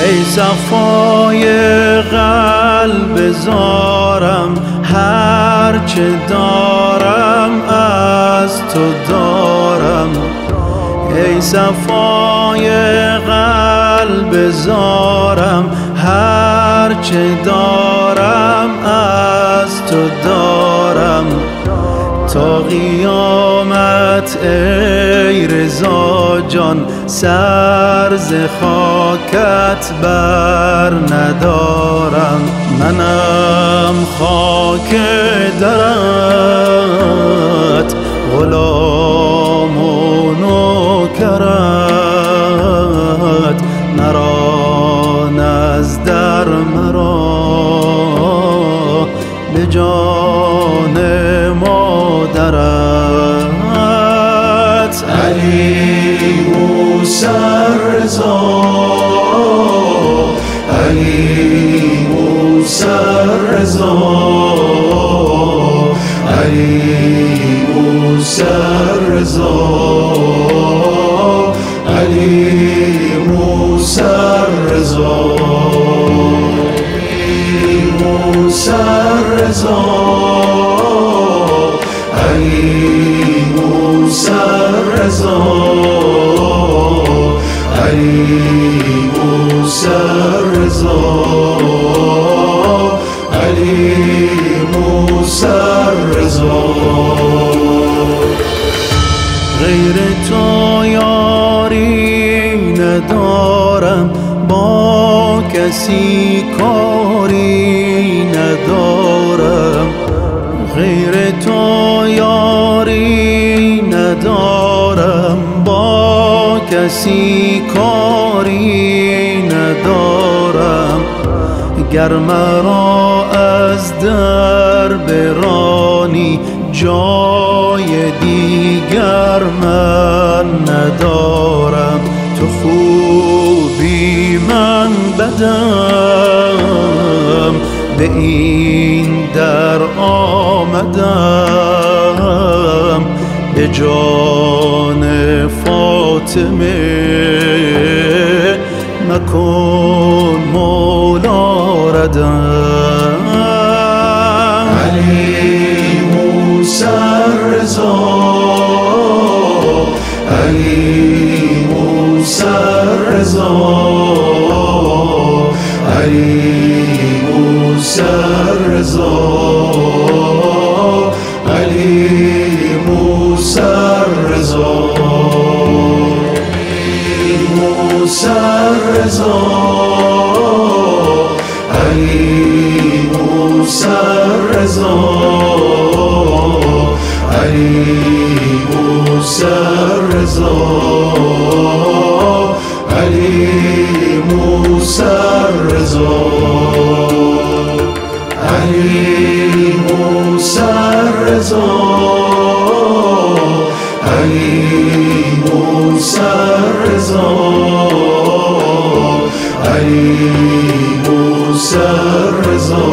ای صفای قلب زارم، هرچه دارم از تو دارم. ای صفای قلب زارم، هرچه دارم از تو دارم. تا قیامت ای رضا جان، سر ز خاکت بر ندارم. منم خاک درت، غلام و نوکرت. مران از در مرا به جان مادرت. علی موسی رضا، علی موسی رضا، علی موسی رضا، علی موسی رضا، علی موسی رضا، علی موسی رضا، علی موسی رضا، علی موسی رضا. غیر تو یاری ندارم، با کسی کاری ندارم. غیر تو یاری ندارم، با کسی کاری ندارم. گر مرا از در برانی، جای دیگر من ندارم. تو خوبی من بدم، به این در آمدم. به جان فاطمه مکن مولا ردم. علی موسی رضا، علی موسی رضا، علی موسی رضا، علی موسی رضا، علی موسی رضا، علی موسی رضا، علی موسی رضا، علی موسی رضا، علی موسی رضا، علی موسی رضا، علی موسی رضا.